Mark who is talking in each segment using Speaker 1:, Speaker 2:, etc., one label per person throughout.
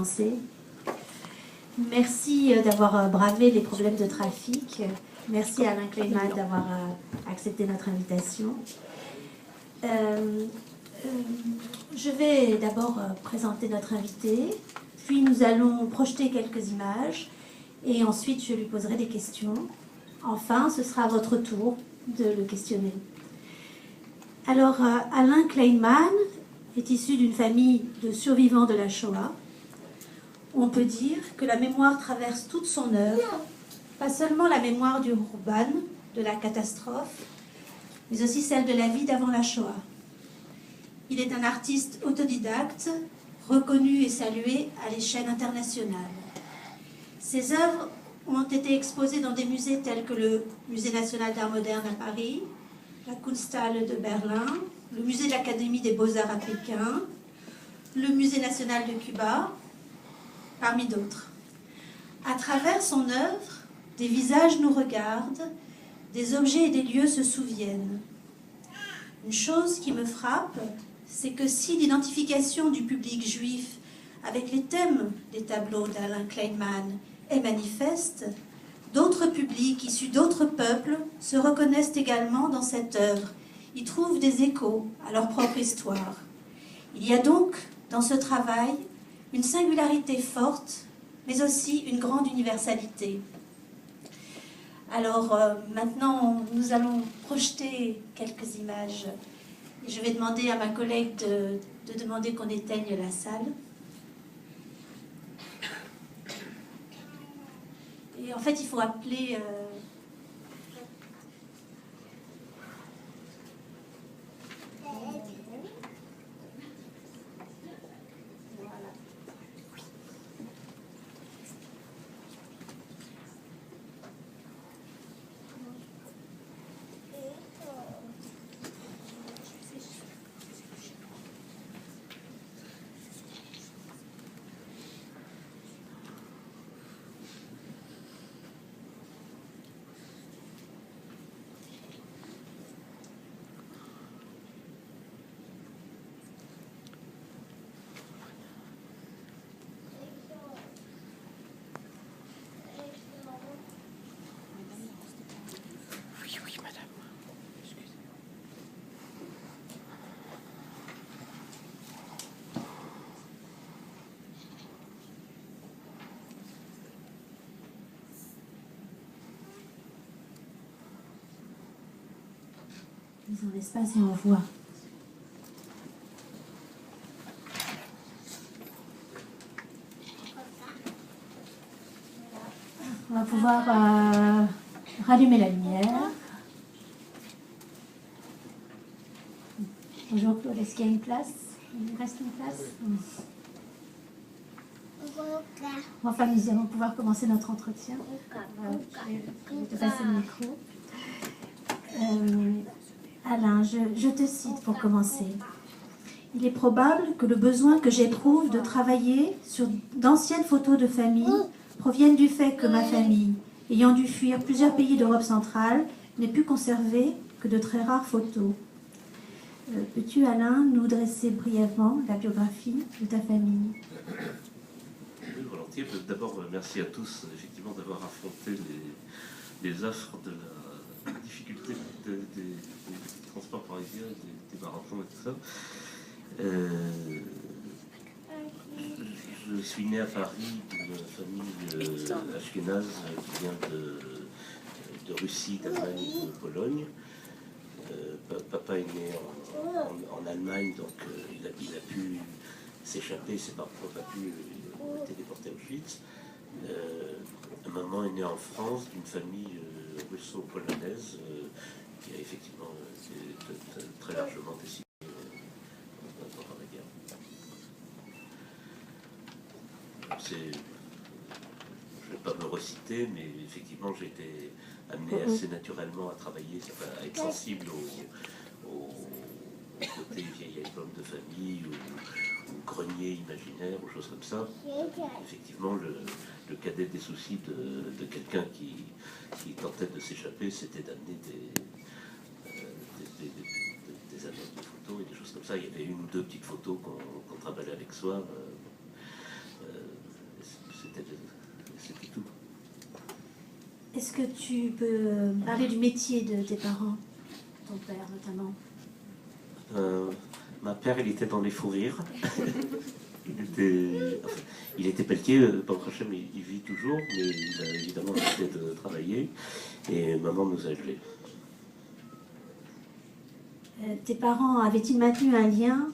Speaker 1: commencer. Merci d'avoir bravé les problèmes de trafic. Merci à Alain Kleinman d'avoir accepté notre invitation. Je vais d'abord présenter notre invité, puis nous allons projeter quelques images et ensuite je lui poserai des questions. Enfin, ce sera à votre tour de le questionner. Alors, Alain Kleinman est issu d'une famille de survivants de la Shoah. On peut dire que la mémoire traverse toute son œuvre, pas seulement la mémoire du Khurban, de la catastrophe, mais aussi celle de la vie d'avant la Shoah. Il est un artiste autodidacte, reconnu et salué à l'échelle internationale. Ses œuvres ont été exposées dans des musées tels que le Musée national d'art moderne à Paris, la Kunsthalle de Berlin, le Musée de l'Académie des Beaux-Arts à Pékin, le Musée national de Cuba, parmi d'autres. À travers son œuvre, des visages nous regardent, des objets et des lieux se souviennent. Une chose qui me frappe, c'est que si l'identification du public juif avec les thèmes des tableaux d'Alain Kleinman est manifeste, d'autres publics issus d'autres peuples se reconnaissent également dans cette œuvre, y trouvent des échos à leur propre histoire. Il y a donc dans ce travail une singularité forte, mais aussi une grande universalité. Alors maintenant, nous allons projeter quelques images. Et je vais demander à ma collègue de demander qu'on éteigne la salle. Et en fait, il faut appeler... Ils ont l'espace et on voit. On va pouvoir rallumer la lumière. Bonjour Claude, est-ce qu'il y a une place? Il reste une place? Enfin, nous allons pouvoir commencer notre entretien. Je vais te passer le micro. Alain, je te cite pour commencer. Il est probable que le besoin que j'éprouve de travailler sur d'anciennes photos de famille provienne du fait que ma famille, ayant dû fuir plusieurs pays d'Europe centrale, n'ait pu conserver que de très rares photos. Peux-tu, Alain, nous dresser brièvement la biographie de ta famille?
Speaker 2: Oui, volontiers. D'abord, merci à tous, effectivement, d'avoir affronté les offres de la difficulté des transports parisiens, des marathons et tout ça. Je suis né à Paris d'une famille ashkénaze qui vient de Russie, d'Allemagne et de Pologne. Papa est né en Allemagne, donc il a pu s'échapper, ses parents n'ont pas pu, ils ont été déportés à Auschwitz. Maman est née en France d'une famille russo-polonaise qui a effectivement été très largement décidée pendant la guerre. Je ne vais pas me reciter, mais effectivement j'ai été amené assez naturellement à travailler, à être sensible au côté vieil album de famille ou grenier imaginaire ou choses comme ça. Effectivement, le cadet des soucis de quelqu'un qui tentait de s'échapper, c'était d'amener des albums de photos et des choses comme ça. Il y avait une ou deux petites photos qu'on travaillait avec soi.
Speaker 1: Est-ce que tu peux parler du métier de tes parents, ton père notamment?
Speaker 2: Ma père, il était dans les fous rires. Il était pelletier, par Hachem, il vit toujours, mais il a évidemment arrêté de travailler. Et maman nous a élevés.
Speaker 1: Tes parents avaient-ils maintenu un lien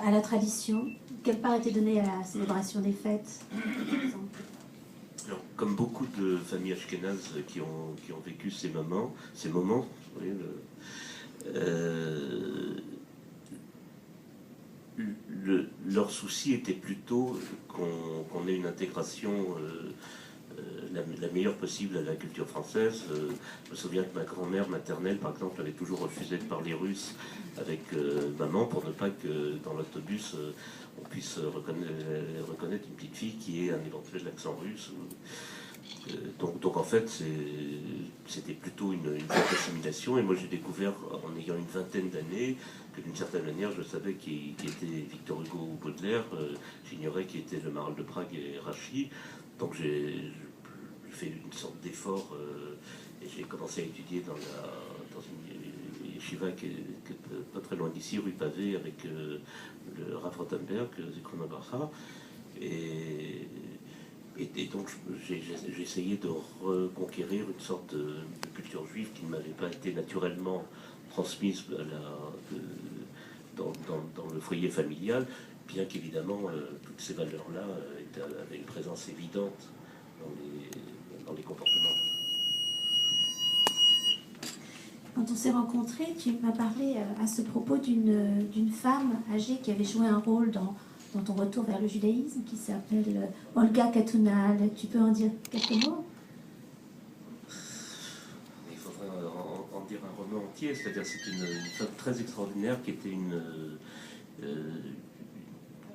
Speaker 1: à la tradition? Quelle part était donnée à la célébration des fêtes, par exemple?
Speaker 2: Alors, comme beaucoup de familles ashkénazes qui ont vécu ces moments, vous voyez, leur souci était plutôt qu'on ait une intégration la meilleure possible à la culture française. Je me souviens que ma grand-mère maternelle, par exemple, avait toujours refusé de parler russe avec maman pour ne pas que dans l'autobus on puisse reconnaître une petite fille qui ait un éventuel accent russe. Donc en fait, c'était plutôt une forte assimilation. Et moi, j'ai découvert, en ayant une vingtaine d'années, que d'une certaine manière, je savais qui était Victor Hugo ou Baudelaire. J'ignorais qui était le Maral de Prague et Rachy. Donc j'ai fait une sorte d'effort et j'ai commencé à étudier dans une yeshiva qui est pas très loin d'ici, rue Pavée, avec le Rav Rothenberg, Zichrono Bracha. Et donc j'ai essayé de reconquérir une sorte de culture juive qui ne m'avait pas été naturellement transmise dans le foyer familial, bien qu'évidemment toutes ces valeurs-là avaient une présence évidente dans les comportements.
Speaker 1: Quand on s'est rencontrés, tu m'as parlé à ce propos d'une femme âgée qui avait joué un rôle dans ton retour vers le judaïsme, qui s'appelle Olga Katunal. Tu peux en dire quelques mots?
Speaker 2: Il faudrait en dire un roman entier, c'est-à-dire c'est une femme très extraordinaire qui était une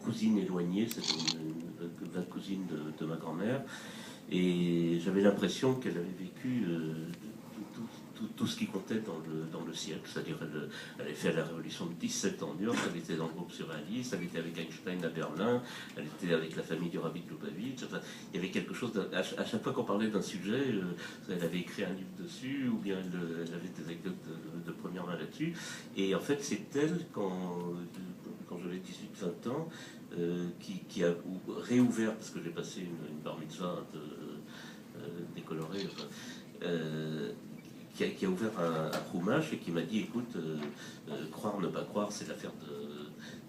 Speaker 2: cousine éloignée, c'était la cousine de ma grand-mère, et j'avais l'impression qu'elle avait vécu tout ce qui comptait dans le siècle, c'est-à-dire elle avait fait la révolution de 17 ans en New York, elle était dans le groupe surréaliste, elle était avec Einstein à Berlin, elle était avec la famille du Rabbi de Lubavitch. Enfin, il y avait quelque chose, à chaque fois qu'on parlait d'un sujet, elle avait écrit un livre dessus, ou bien elle avait des anecdotes de première main là-dessus, et en fait c'est elle, quand j'avais 18-20 ans, qui a réouvert, parce que j'ai passé une bar mitzvah un peu décolorée, enfin, qui a ouvert un Chumash et qui m'a dit, écoute, croire, ne pas croire, c'est l'affaire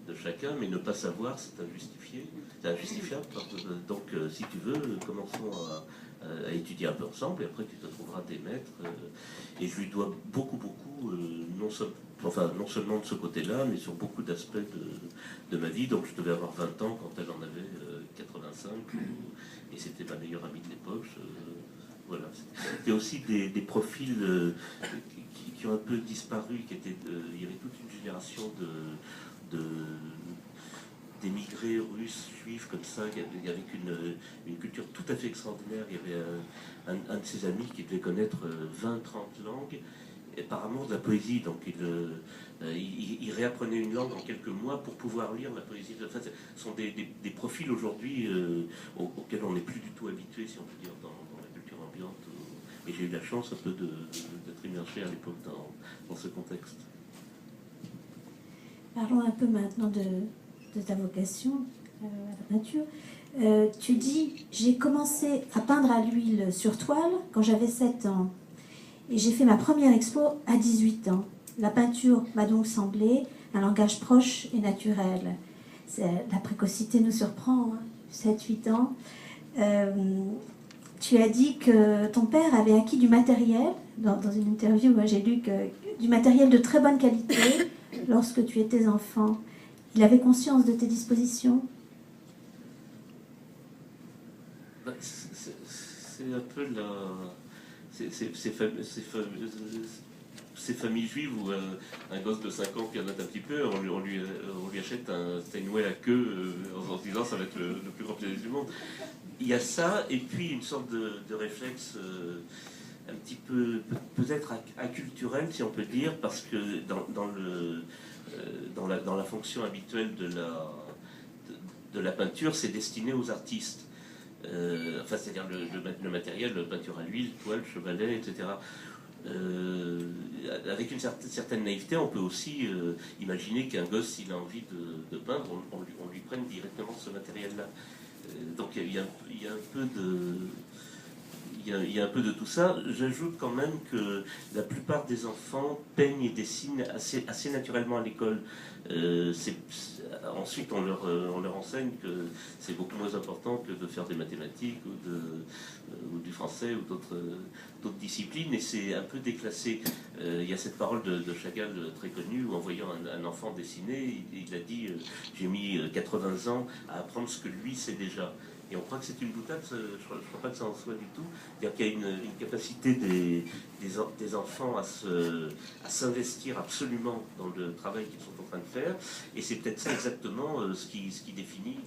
Speaker 2: de chacun, mais ne pas savoir, c'est injustifié, c'est injustifiable. Donc, si tu veux, commençons à étudier un peu ensemble, et après tu te trouveras des maîtres. Et je lui dois beaucoup, non seulement de ce côté-là, mais sur beaucoup d'aspects de ma vie. Donc, je devais avoir 20 ans quand elle en avait 85, et c'était ma meilleure amie de l'époque. Voilà. Il y a aussi des profils qui ont un peu disparu, il y avait toute une génération d'émigrés russes, juifs, comme ça, avec une culture tout à fait extraordinaire. Il y avait un de ses amis qui devait connaître 20-30 langues, et par amour de la poésie, donc il réapprenait une langue en quelques mois pour pouvoir lire la poésie. Enfin, ce sont des profils aujourd'hui auxquels on n'est plus du tout habitué, si on peut dire, dans la culture ambiante. Et j'ai eu la chance un peu d'être immergé à l'époque dans ce contexte.
Speaker 1: Parlons un peu maintenant de ta vocation à la peinture. Tu dis, j'ai commencé à peindre à l'huile sur toile quand j'avais 7 ans. Et j'ai fait ma première expo à 18 ans. La peinture m'a donc semblé un langage proche et naturel. La précocité nous surprend, hein, 7-8 ans. Tu as dit que ton père avait acquis du matériel, dans une interview, moi j'ai lu que du matériel de très bonne qualité lorsque tu étais enfant. Il avait conscience de tes dispositions?
Speaker 2: C'est un peu ces familles juives où un gosse de 5 ans qui en a un petit peu, on lui achète un Steinway à queue en se disant ça va être le plus grand plaisir du monde. Il y a ça, et puis une sorte de réflexe un petit peu, peut-être acculturel, si on peut dire, parce que dans la fonction habituelle de la peinture, c'est destiné aux artistes. Enfin, c'est-à-dire le matériel, peinture à l'huile, toile, chevalet, etc. Avec une certaine naïveté, on peut aussi imaginer qu'un gosse, s'il a envie de peindre, on lui prenne directement ce matériel-là. Donc il y a un peu de... Il y a un peu de tout ça. J'ajoute quand même que la plupart des enfants peignent et dessinent assez naturellement à l'école. Ensuite, on leur enseigne que c'est beaucoup moins important que de faire des mathématiques ou du français ou d'autres disciplines, et c'est un peu déclassé. Il y a cette parole de Chagall très connue où, en voyant un enfant dessiner, il a dit j'ai mis 80 ans à apprendre ce que lui sait déjà. Et on croit que c'est une boutade, je ne crois pas que ça en soit du tout. C'est-à-dire qu'il y a une capacité des enfants à s'investir absolument dans le travail qu'ils sont en train de faire. Et c'est peut-être ça exactement ce qui définit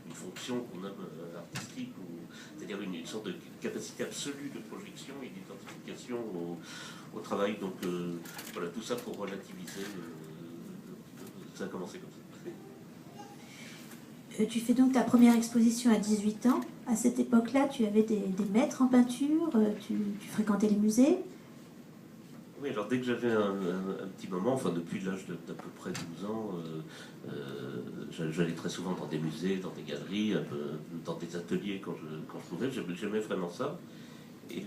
Speaker 2: une fonction qu'on nomme artistique, c'est-à-dire une sorte de capacité absolue de projection et d'identification au travail. Donc voilà, tout ça pour relativiser. Ça a commencé comme ça.
Speaker 1: Tu fais donc ta première exposition à 18 ans. À cette époque-là, tu avais des maîtres en peinture, tu fréquentais les musées.
Speaker 2: Oui, alors dès que j'avais un petit moment, enfin depuis l'âge d'à peu près 12 ans, j'allais très souvent dans des musées, dans des galeries, un peu, dans des ateliers quand je pouvais. J'aimais vraiment ça. Et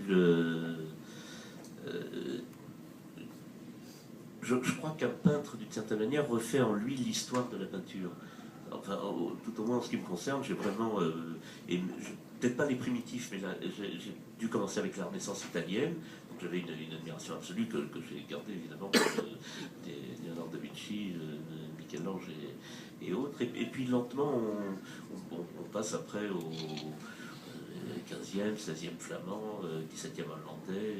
Speaker 2: je crois qu'un peintre, d'une certaine manière, refait en lui l'histoire de la peinture. Enfin, tout au moins en ce qui me concerne, j'ai vraiment, peut-être pas les primitifs, mais j'ai dû commencer avec la Renaissance italienne, donc j'avais une admiration absolue que j'ai gardée évidemment pour Léonard da Vinci, Michel-Ange et autres, et puis lentement on passe après au 15e, 16e flamand, 17e hollandais,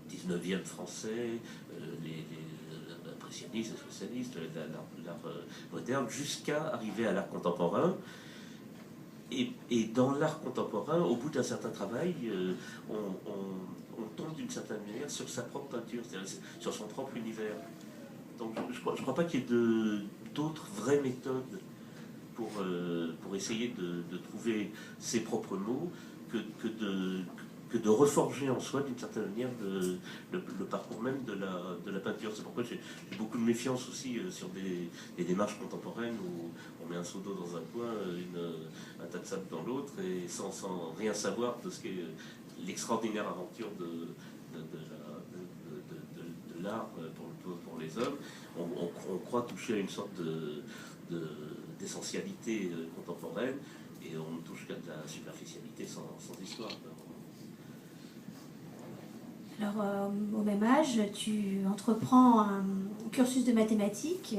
Speaker 2: 19e français, les impressionnistes, les socialistes, l'art moderne, jusqu'à arriver à l'art contemporain. Et dans l'art contemporain, au bout d'un certain travail, on tombe d'une certaine manière sur sa propre peinture, c'est-à-dire sur son propre univers. Donc je crois pas qu'il y ait d'autres vraies méthodes pour essayer de trouver ses propres mots que de reforger en soi d'une certaine manière le parcours même de la peinture. C'est pourquoi j'ai beaucoup de méfiance aussi sur des démarches contemporaines où on met un seau d'eau dans un coin, un tas de sable dans l'autre, et sans rien savoir de ce qu'est l'extraordinaire aventure de l'art pour les hommes. On croit toucher à une sorte d'essentialité contemporaine, et on ne touche qu'à de la superficialité sans histoire.
Speaker 1: Alors, au même âge, tu entreprends un cursus de mathématiques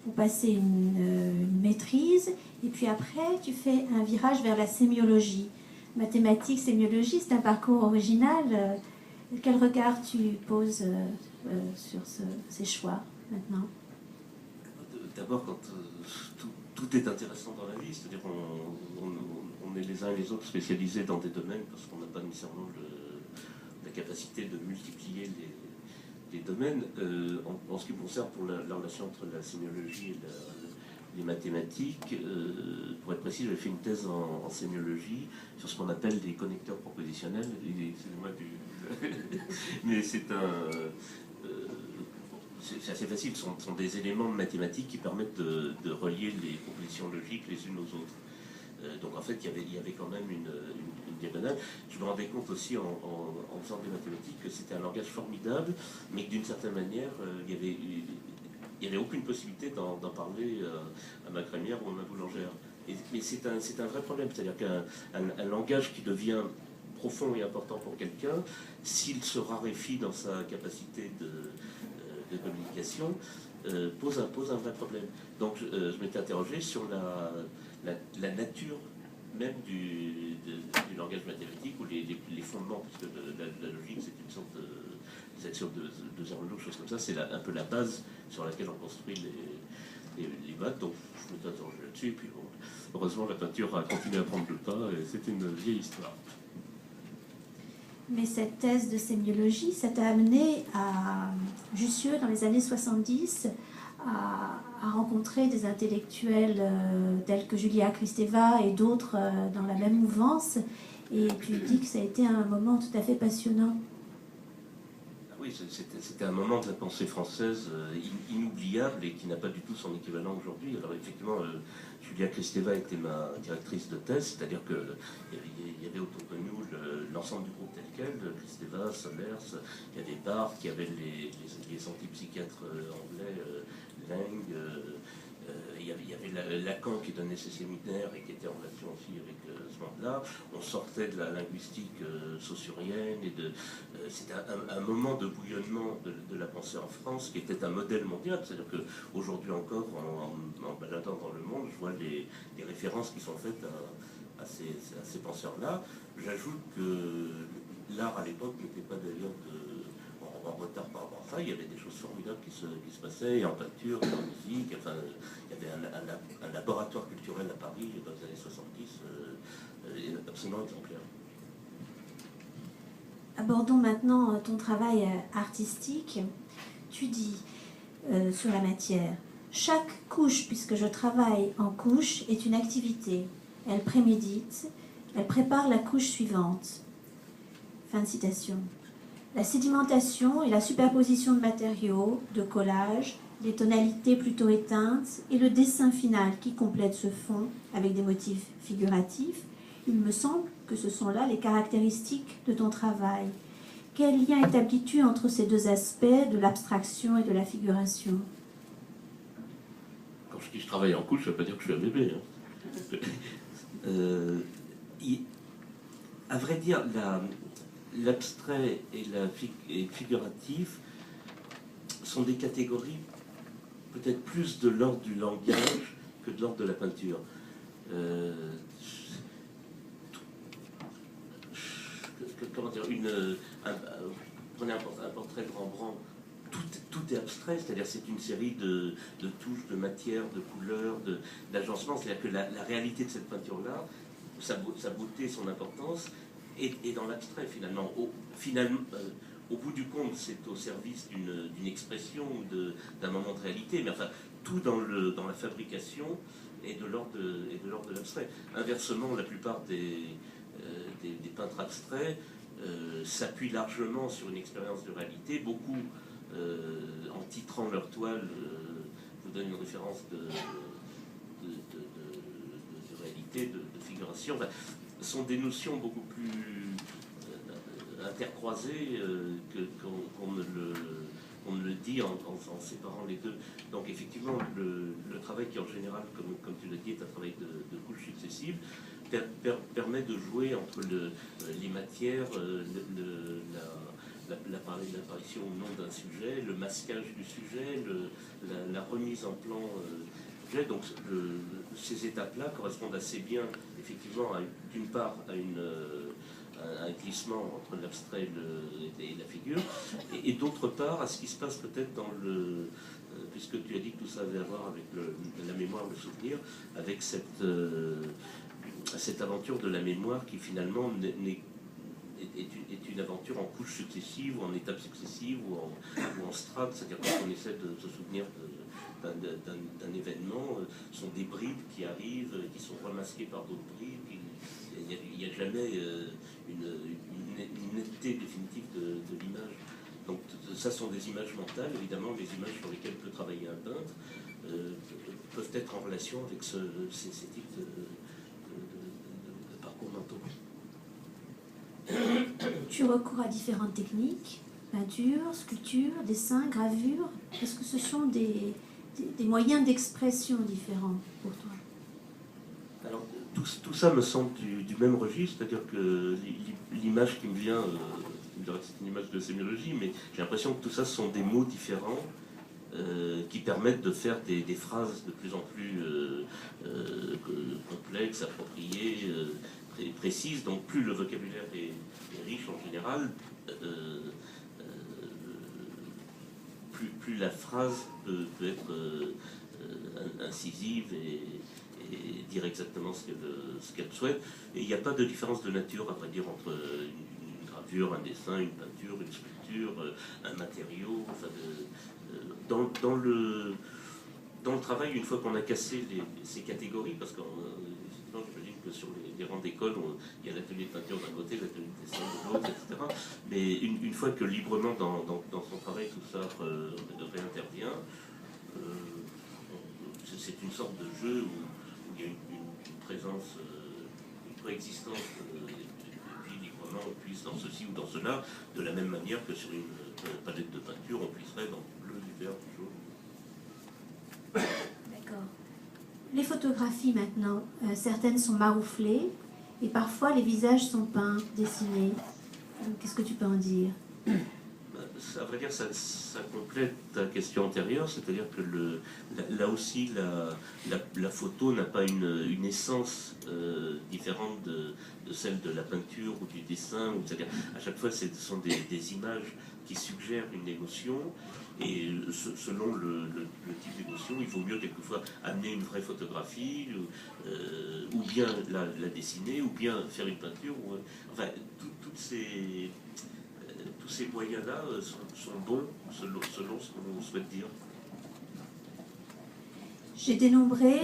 Speaker 1: pour passer une maîtrise, et puis après, tu fais un virage vers la sémiologie. Mathématiques, sémiologie, c'est un parcours original. Quel regard tu poses sur ces choix maintenant?
Speaker 2: D'abord, quand tout est intéressant dans la vie, c'est-à-dire on est les uns et les autres spécialisés dans des domaines parce qu'on n'a pas nécessairement la capacité de multiplier les domaines. En ce qui me concerne, pour la relation entre la sémiologie et les mathématiques, pour être précis, j'avais fait une thèse en sémiologie sur ce qu'on appelle les connecteurs propositionnels. Excusez-moi mais c'est assez facile, ce sont des éléments mathématiques qui permettent de relier les propositions logiques les unes aux autres. Donc en fait, il y avait quand même une diagonale. Je me rendais compte aussi en faisant des mathématiques que c'était un langage formidable, mais que d'une certaine manière, il n'y avait aucune possibilité d'en parler à ma crémière ou à ma boulangère. Mais c'est un vrai problème, c'est-à-dire qu'un langage qui devient profond et important pour quelqu'un, s'il se raréfie dans sa capacité de communication, pose un vrai problème. Donc je m'étais interrogé sur la nature même du langage mathématique, ou les fondements, puisque la logique c'est une sorte des actions de Zermelo, choses comme ça, c'est un peu la base sur laquelle on construit les maths. Donc je m'étais interrogé là-dessus, et puis bon, heureusement la peinture a continué à prendre le pas, et c'est une vieille histoire.
Speaker 1: Mais cette thèse de sémiologie, ça t'a amené à Jussieu, dans les années 70, à rencontrer des intellectuels tels que Julia Kristeva et d'autres dans la même mouvance. Et tu dis que ça a été un moment tout à fait passionnant.
Speaker 2: Oui, c'était un moment de la pensée française inoubliable et qui n'a pas du tout son équivalent aujourd'hui. Alors effectivement, Julia Kristeva était ma directrice de thèse, c'est-à-dire qu'il y avait autour de nous l'ensemble du groupe tel quel, Kristeva, Solers, il y avait Barthes, il y avait les antipsychiatres anglais, Lang, il y avait Lacan qui donnait ses séminaires et qui était en relation aussi avec ce monde-là. On sortait de la linguistique saussurienne et c'était un moment de bouillonnement de la pensée en France qui était un modèle mondial. C'est-à-dire qu'aujourd'hui encore, en baladant dans le monde, je vois les références qui sont faites à ces penseurs-là. J'ajoute que l'art à l'époque n'était pas d'ailleurs en retard par rapport à ça. Il y avait des choses formidables qui se passaient, en peinture, en musique. Enfin, il y avait un laboratoire culturel à Paris dans les années 70, absolument exemplaire.
Speaker 1: Abordons maintenant ton travail artistique. Tu dis sur la matière, chaque couche, puisque je travaille en couche, est une activité. Elle prémédite, elle prépare la couche suivante. Fin de citation. La sédimentation et la superposition de matériaux, de collage, les tonalités plutôt éteintes et le dessin final qui complète ce fond avec des motifs figuratifs, il me semble que ce sont là les caractéristiques de ton travail. Quel lien établis-tu entre ces deux aspects de l'abstraction et de la figuration?
Speaker 2: Quand je dis je travaille en couche, ça ne veut pas dire que je suis un bébé. Hein. À vrai dire, l'abstrait et le figuratif sont des catégories peut-être plus de l'ordre du langage que de l'ordre de la peinture. Comment dire, prenez un portrait de Rembrandt, tout est abstrait, c'est-à-dire c'est une série de touches, de matières, de couleurs, d'agencements, c'est-à-dire que la réalité de cette peinture-là, sa beauté, son importance, est dans l'abstrait finalement. Au bout du compte, c'est au service d'une expression, d'un moment de réalité, mais enfin, tout dans la fabrication est de l'ordre de l'abstrait. Inversement, la plupart des peintres abstraits s'appuient largement sur une expérience de réalité. Beaucoup, en titrant leur toile, vous donnent une référence de réalité, de figuration. Enfin, sont des notions beaucoup plus intercroisées qu'on ne le dit en séparant les deux. Donc effectivement, le travail qui en général, comme tu l'as dit, est un travail de couches successives, permet de jouer entre les matières, l'apparition ou non d'un sujet, le masquage du sujet, la remise en plan du sujet. Donc ces étapes-là correspondent assez bien, effectivement, d'une part à un glissement entre l'abstrait et la figure, et d'autre part à ce qui se passe peut-être dans puisque tu as dit que tout ça avait à voir avec la mémoire, le souvenir, avec cette aventure de la mémoire qui finalement est une aventure en couches successives, ou en étapes successives, ou en strates, c'est-à-dire quand on essaie de se souvenir d'un événement, sont des bribes qui arrivent, qui sont remasquées par d'autres bribes. Il n'y a jamais une netteté définitive de l'image. Donc ça sont des images mentales, évidemment, les images sur lesquelles peut travailler un peintre peuvent être en relation avec ces types de parcours mentaux.
Speaker 1: Tu recours à différentes techniques, peinture, sculpture, dessin, gravure. Est-ce que ce sont des moyens d'expression différents pour toi?
Speaker 2: Alors, tout ça me semble du même registre, c'est-à-dire que l'image qui me vient, c'est une image de sémiologie, mais j'ai l'impression que tout ça sont des mots différents qui permettent de faire des phrases de plus en plus complexes, appropriées, précises. Donc plus le vocabulaire est riche en général, plus la phrase peut être incisive et dire exactement ce qu'elle souhaite. Et il n'y a pas de différence de nature, à vrai dire, entre une gravure, un dessin, une peinture, une sculpture, un matériau. Enfin dans le travail, une fois qu'on a cassé ces catégories, parce que j'imagine que sur les rangs d'école, il y a l'atelier de peinture d'un côté, l'atelier de dessin de l'autre, etc. Mais une fois que librement dans son travail tout ça réintervient, c'est une sorte de jeu où il y a une présence, une coexistence, et puis librement on puisse dans ceci ou dans cela, de la même manière que sur une palette de peinture, on puisserait dans du bleu, du vert, du jaune.
Speaker 1: D'accord. Les photographies maintenant, certaines sont marouflées et parfois les visages sont peints, dessinés. Qu'est-ce que tu peux en dire?
Speaker 2: À vrai dire, ça complète ta question antérieure, c'est-à-dire que là aussi, la photo n'a pas une essence différente de celle de la peinture ou du dessin. C'est-à-dire, à chaque fois, ce sont des images qui suggèrent une émotion, et selon le type d'émotion, il vaut mieux quelquefois amener une vraie photographie, ou bien la dessiner, ou bien faire une peinture. Enfin, tous ces moyens-là sont bons selon ce qu'on souhaite dire.
Speaker 1: J'ai dénombré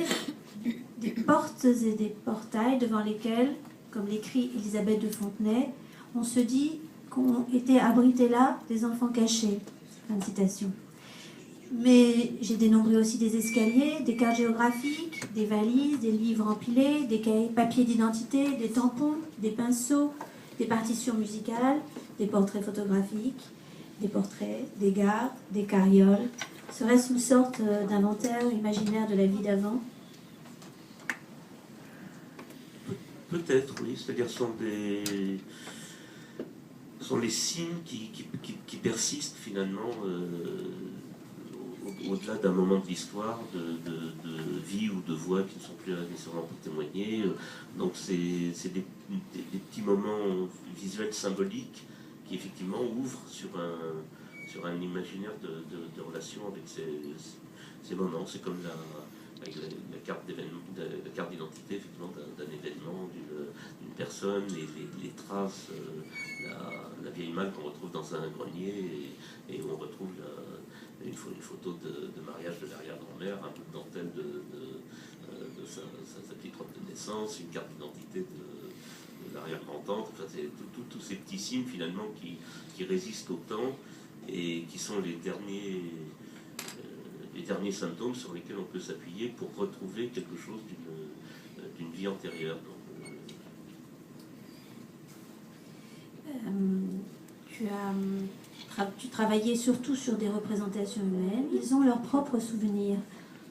Speaker 1: des portes et des portails devant lesquels, comme l'écrit Elisabeth de Fontenay, on se dit qu'ont été abrités là des enfants cachés. Fin de citation. Mais j'ai dénombré aussi des escaliers, des cartes géographiques, des valises, des livres empilés, des papiers d'identité, des tampons, des pinceaux, des partitions musicales, des portraits photographiques, des portraits, des gardes, des carrioles. Serait-ce une sorte d'inventaire imaginaire de la vie d'avant?
Speaker 2: Peut-être, oui. C'est-à-dire sont les signes qui persistent finalement au-delà d'un moment de l'histoire, de vie ou de voix qui ne sont plus nécessairement pour témoigner. Donc c'est des petits moments visuels symboliques qui effectivement ouvrent sur un imaginaire de relation avec ces moments. C'est comme avec la carte d'identité effectivement d'un événement, d'une personne, les traces, la vieille malle qu'on retrouve dans un grenier, et où on retrouve une photo de mariage de l'arrière-grand-mère, un peu de dentelle de sa petite robe de naissance, une carte d'identité de l'arrière-grand-tante. Enfin, c'est tous ces petits signes finalement qui résistent au temps et qui sont les derniers symptômes sur lesquels on peut s'appuyer pour retrouver quelque chose d'une vie antérieure. Donc,
Speaker 1: tu travaillais surtout sur des représentations humaines. Ils ont leurs propres souvenirs.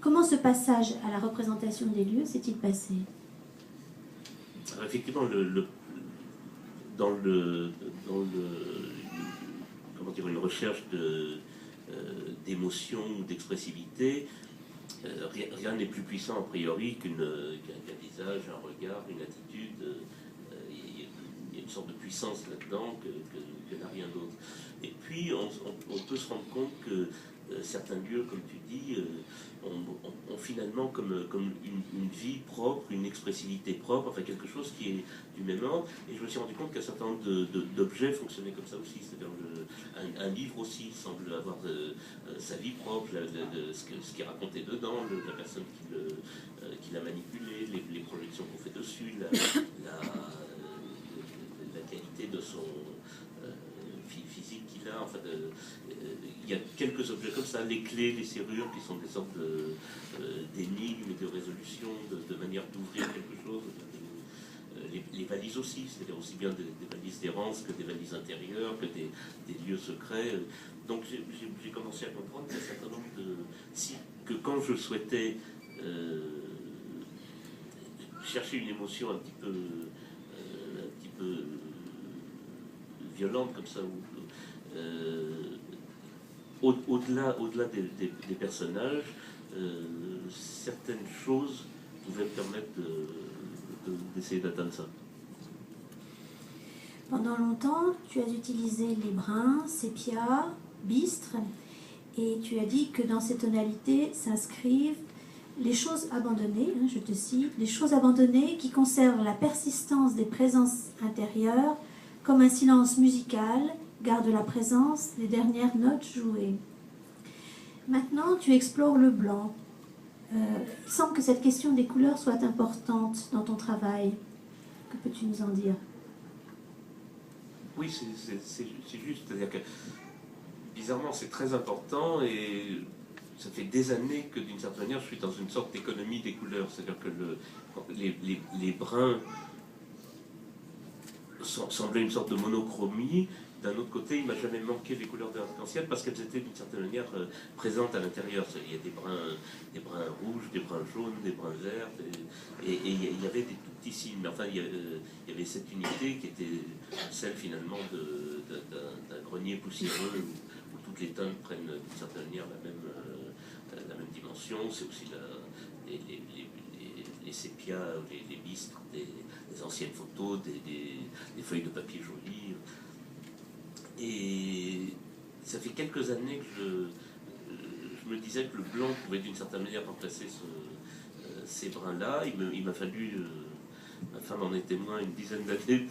Speaker 1: Comment ce passage à la représentation des lieux s'est-il passé?
Speaker 2: Alors effectivement, dans comment dire, une recherche d'émotion ou d'expressivité, rien n'est plus puissant a priori qu'un visage, un regard, une attitude. Il y a une sorte de puissance là-dedans que n'a rien d'autre. Et puis on peut se rendre compte que certains lieux, comme tu dis, ont finalement comme une vie propre, une expressivité propre, enfin quelque chose qui est du même ordre. Et je me suis rendu compte qu'un certain nombre d'objets fonctionnaient comme ça aussi. C'est-à-dire un livre aussi semble avoir sa vie propre, ce qui est raconté dedans, la personne qui l'a manipulé, les projections qu'on fait dessus, la qualité de son physique qu'il a. Enfin, il y a quelques objets comme ça, les clés, les serrures, qui sont des sortes d'énigmes, de résolutions, de manière d'ouvrir quelque chose. Les valises aussi, c'est-à-dire aussi bien des valises d'errance que des valises intérieures, que des lieux secrets. Donc j'ai commencé à comprendre qu'un certain nombre que quand je souhaitais chercher une émotion un petit peu violente comme ça, au-delà des personnages, certaines choses pouvaient me permettre d'essayer d'atteindre ça.
Speaker 1: Pendant longtemps, tu as utilisé les bruns, sépia, bistre, et tu as dit que dans ces tonalités s'inscrivent les choses abandonnées, je te cite, les choses abandonnées qui conservent la persistance des présences intérieures, comme un silence musical garde la présence des dernières notes jouées. Maintenant, tu explores le blanc. Il semble que cette question des couleurs soit importante dans ton travail. Que peux-tu nous en dire?
Speaker 2: Oui, c'est juste. C'est-à-dire que, bizarrement, c'est très important et ça fait des années que, d'une certaine manière, je suis dans une sorte d'économie des couleurs. C'est-à-dire que les bruns semblaient une sorte de monochromie. D'un autre côté, il m'a jamais manqué les couleurs de l'arc-en-ciel parce qu'elles étaient d'une certaine manière présentes à l'intérieur. Il y a des bruns rouges, des bruns jaunes, des bruns verts, et il y avait des tout petits signes. Mais enfin, il y avait cette unité qui était celle finalement d'un grenier poussiéreux où toutes les teintes prennent d'une certaine manière la même dimension. C'est aussi les sépias, les bistres, des anciennes photos, des feuilles de papier jolies. Et ça fait quelques années que je me disais que le blanc pouvait d'une certaine manière remplacer ces brins-là. Il m'a fallu, ma femme en est témoin, une dizaine d'années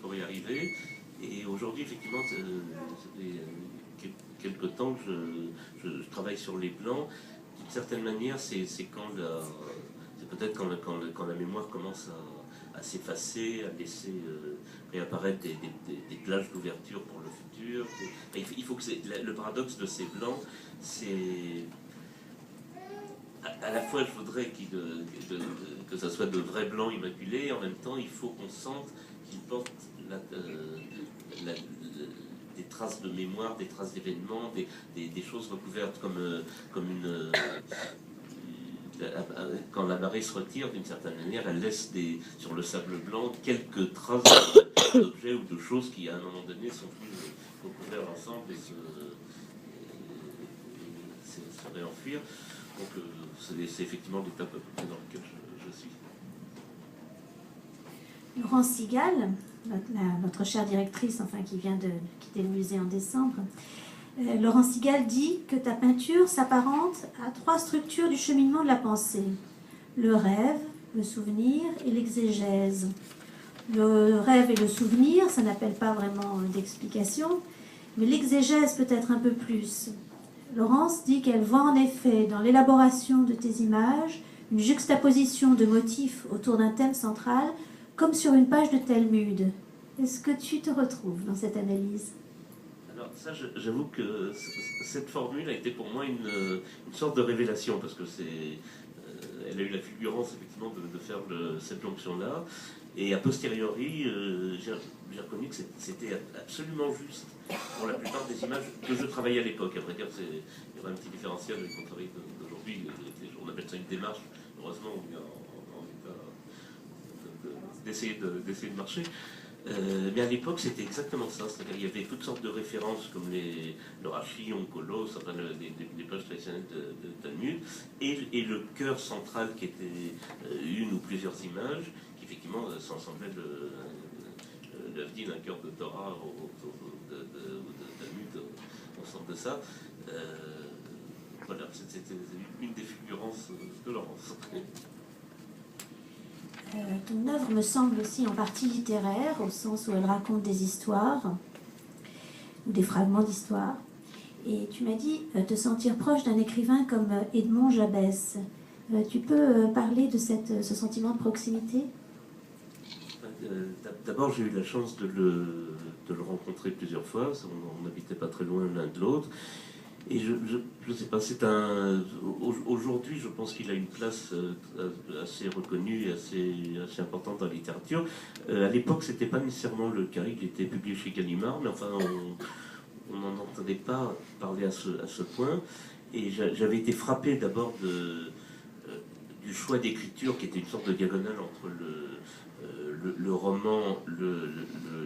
Speaker 2: pour y arriver. Et aujourd'hui, effectivement, ça fait quelques temps que je travaille sur les blancs. D'une certaine manière, c'est peut-être quand la mémoire commence à s'effacer, à laisser réapparaître des plages d'ouverture pour le futur. Il faut que le paradoxe de ces blancs, c'est à la fois je voudrais que ça soit de vrais blancs immaculés, et en même temps il faut qu'on sente qu'ils portent des traces de mémoire, des traces d'événements, des choses recouvertes comme une quand la marée se retire, d'une certaine manière, elle laisse sur le sable blanc quelques traces d'objets ou de choses qui, à un moment donné, sont plus recouverts ensemble et se réenfuir. Donc, c'est effectivement l'étape dans laquelle je suis.
Speaker 1: Laurence Sigal, notre chère directrice, enfin qui vient de quitter le musée en décembre, Laurence Sigal dit que ta peinture s'apparente à 3 structures du cheminement de la pensée. Le rêve, le souvenir et l'exégèse. Le rêve et le souvenir, ça n'appelle pas vraiment d'explication, mais l'exégèse peut-être un peu plus. Laurence dit qu'elle voit en effet dans l'élaboration de tes images une juxtaposition de motifs autour d'un thème central, comme sur une page de Talmud. Est-ce que tu te retrouves dans cette analyse ?
Speaker 2: Alors ça, j'avoue que cette formule a été pour moi une sorte de révélation, parce que elle a eu la fulgurance effectivement de faire cette jonction-là, et a posteriori, j'ai reconnu que c'était absolument juste pour la plupart des images que je travaillais à l'époque. À vrai dire, il y aurait un petit différentiel avec mon travail d'aujourd'hui. On appelle ça une démarche. Heureusement, on est en état d'essayer de marcher. Mais à l'époque, c'était exactement ça. C'est-à-dire qu'il y avait toutes sortes de références comme le Rashi, Onkelos, enfin les pages traditionnelles de Talmud, et le cœur central qui était une ou plusieurs images, qui effectivement semblaient l'avenir d'un cœur de Torah ou de Talmud, au centre de ça. Voilà, c'était une des fulgurances de Laurence.
Speaker 1: Ton œuvre me semble aussi en partie littéraire, au sens où elle raconte des histoires, ou des fragments d'histoire. Et tu m'as dit te sentir proche d'un écrivain comme Edmond Jabès. Tu peux parler de ce sentiment de proximité ?
Speaker 2: D'abord, j'ai eu la chance de le rencontrer plusieurs fois. On n'habitait pas très loin l'un de l'autre. Et je ne sais pas, aujourd'hui, je pense qu'il a une place assez reconnue et assez importante dans la littérature. À l'époque, ce n'était pas nécessairement le cas. Il était publié chez Gallimard, mais enfin, on n'en entendait pas parler à ce point. Et j'avais été frappé d'abord du choix d'écriture qui était une sorte de diagonale entre le roman,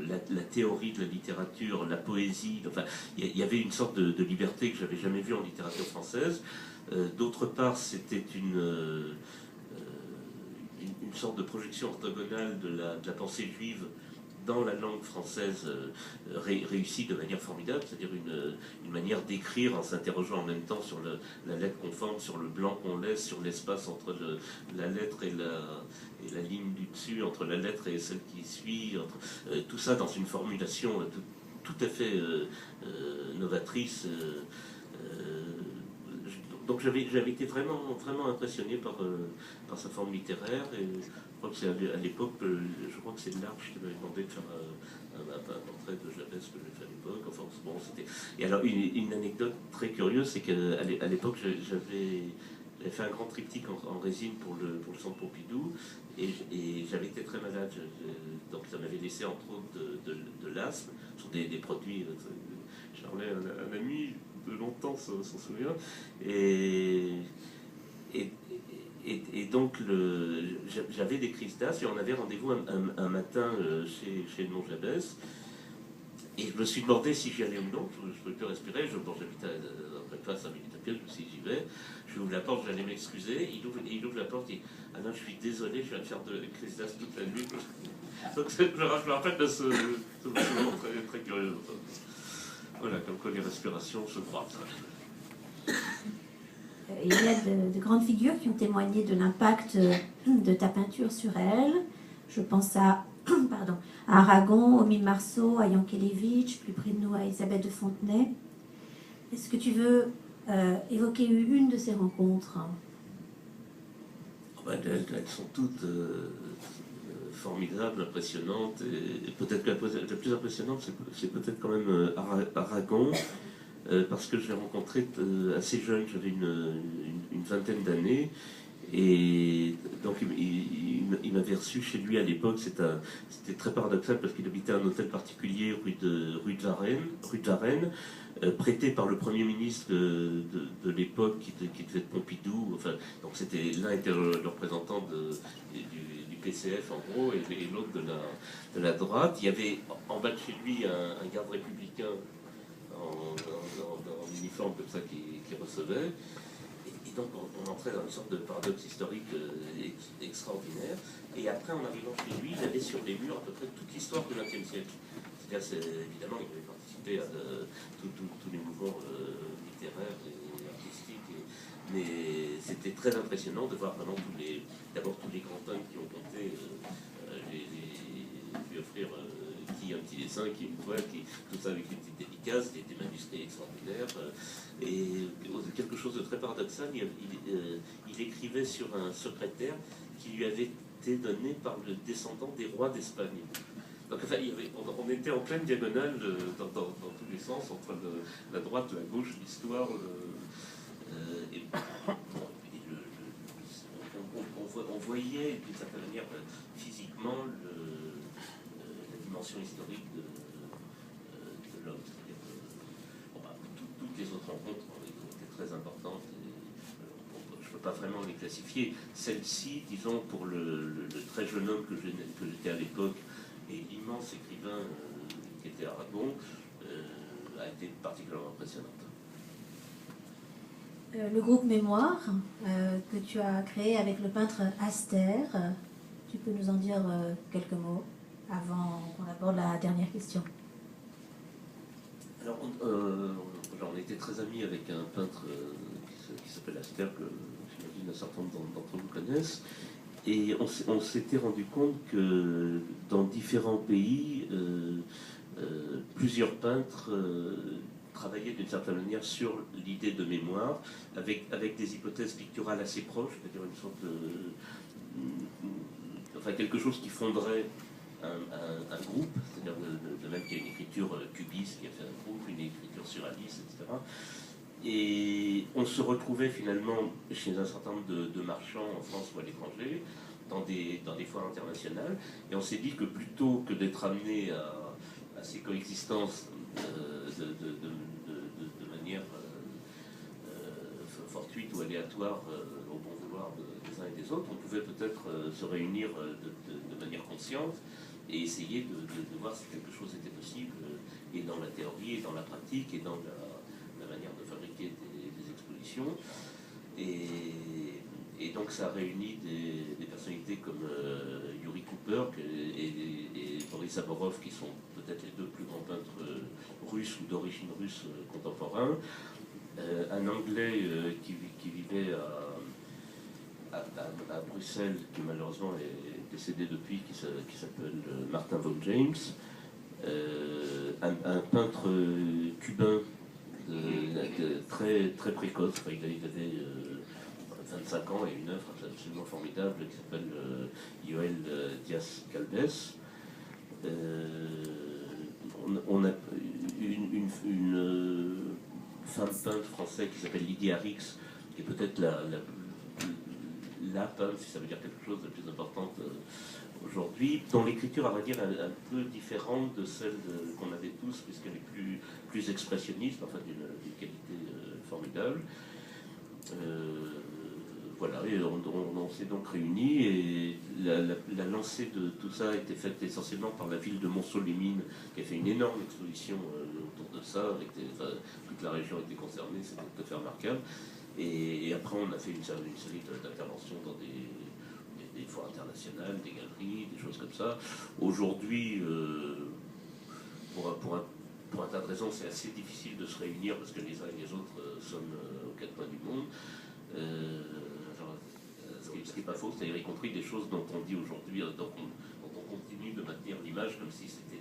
Speaker 2: la théorie de la littérature, la poésie. Enfin, il y avait une sorte de liberté que j'avais jamais vue en littérature française. D'autre part, c'était une sorte de projection orthogonale de la pensée juive dans la langue française réussie de manière formidable, c'est-à-dire une manière d'écrire en s'interrogeant en même temps sur la lettre qu'on forme, sur le blanc qu'on laisse, sur l'espace entre la lettre et la ligne du dessus, entre la lettre et celle qui suit, tout ça dans une formulation tout à fait novatrice. donc j'avais été vraiment impressionné par sa forme littéraire. Et je crois que c'est à l'époque, je crois que c'est L'Arche qui m'avait demandé de faire un portrait de Jabès que j'ai fait à l'époque. Enfin, bon, c'était... Et alors, une anecdote très curieuse, c'est qu'à l'époque, j'avais fait un grand triptyque en résine pour le Centre Pompidou, et j'avais été très malade. Donc ça m'avait laissé entre autres de l'asthme, sur des produits. Charlet, un ami de longtemps s'en souvient. Et donc j'avais des crises d'asthme, et on avait rendez-vous un matin chez Edmond Jabès. Et je me suis demandé si j'y allais ou non. Je ne pouvais plus respirer. J'habitais après 5 minutes à pied. Je me suis dit, j'y vais. Je ouvre la porte, j'allais m'excuser. Il ouvre la porte, il dit, ah non, je suis désolé, je viens de faire de crise d'asthme toute la nuit. Donc je me rappelle de ce moment très, très curieux. Voilà, comme quoi les respirations se croisent.
Speaker 1: Il y a de grandes figures qui ont témoigné de l'impact de ta peinture sur elle. Je pense à Aragon, au Mille Marceau, à Yankelevitch, plus près de nous à Elisabeth de Fontenay. Est-ce que tu veux évoquer une de ces rencontres?
Speaker 2: Elles sont toutes formidables, impressionnantes. Et peut-être que la plus impressionnante, c'est peut-être quand même Aragon, parce que je l'ai rencontré assez jeune, j'avais une vingtaine d'années. Et donc il m'avait reçu chez lui à l'époque. C'était très paradoxal parce qu'il habitait un hôtel particulier rue de Varennes, prêté par le Premier ministre de l'époque qui devait être Pompidou. Enfin, donc l'un était le représentant du PCF en gros, et l'autre de la droite. Il y avait en bas de chez lui un garde républicain en uniforme comme ça qui recevait. Et donc on entrait dans une sorte de paradoxe historique extraordinaire. Et après, en arrivant chez lui, il avait sur les murs à peu près toute l'histoire du XXe siècle. C'est-à-dire, évidemment, il avait participé à tous les mouvements littéraires et artistiques. Mais c'était très impressionnant de voir vraiment d'abord tous les grands peintres qui ont compté lui offrir qui un petit dessin, qui une toile, tout ça avec une petite dédicace, des manuscrits extraordinaires. Et quelque chose de très paradoxal, il écrivait sur un secrétaire qui lui avait été donné par le descendant des rois d'Espagne. Donc enfin, on était en pleine diagonale dans tous les sens, entre la droite, la gauche, l'histoire. On voyait d'une certaine manière physiquement la dimension historique de l'homme. Toutes les autres rencontres étaient très importantes. Je ne peux pas vraiment les classifier. Celle-ci, disons, pour le très jeune homme que j'étais à l'époque et l'immense écrivain qui était Aragon, a été particulièrement impressionnante.
Speaker 1: Le groupe Mémoire que tu as créé avec le peintre Aster, tu peux nous en dire quelques mots avant qu'on aborde la dernière question?
Speaker 2: Alors, on était très amis avec un peintre qui s'appelle Aster, que j'imagine un certain nombre d'entre vous connaissent. Et on s'était rendu compte que dans différents pays, plusieurs peintres travaillaient d'une certaine manière sur l'idée de mémoire, avec des hypothèses picturales assez proches, c'est-à-dire une sorte enfin quelque chose qui fonderait un groupe, c'est-à-dire de même qu'il y a une écriture cubiste qui a fait un groupe, une écriture surréaliste, etc. Et on se retrouvait finalement chez un certain nombre de marchands en France ou à l'étranger, dans des foires internationales, et on s'est dit que plutôt que d'être amené à ces coexistences de manière fortuite ou aléatoire au bon vouloir des uns et des autres, on pouvait peut-être se réunir de manière consciente et essayer de voir si quelque chose était possible, et dans la théorie, et dans la pratique, et dans la manière de fabriquer des expositions. Et donc ça a réuni des personnalités comme Yuri Cooper et Boris Saborov, qui sont peut-être les deux plus grands peintres russes ou d'origine russe contemporains. Un Anglais qui vivait à Bruxelles, qui malheureusement est décédé depuis, qui s'appelle Martin von James. Un peintre cubain très, très précoce. Enfin, il avait 25 ans et une œuvre absolument formidable qui s'appelle Yoel Diaz Calves. On a une femme peintre française qui s'appelle Lydie Arix, qui est peut-être la peintre, si ça veut dire quelque chose de plus importante aujourd'hui, dont l'écriture, à vrai dire, est un peu différente de celle qu'on avait tous, puisqu'elle est plus expressionniste, enfin d'une qualité formidable. Voilà, et on s'est donc réunis, et la lancée de tout ça a été faite essentiellement par la ville de Montceau-les-Mines, qui a fait une énorme exposition autour de ça, avec toute la région était concernée, c'était tout à fait remarquable. Et après, on a fait une série d'interventions dans des foires internationales, des galeries, des choses comme ça. Aujourd'hui, pour un tas de raisons, c'est assez difficile de se réunir parce que les uns et les autres sommes aux quatre coins du monde. Ce qui n'est pas faux, c'est-à-dire y compris des choses dont on dit aujourd'hui, dont on continue de maintenir l'image comme si c'était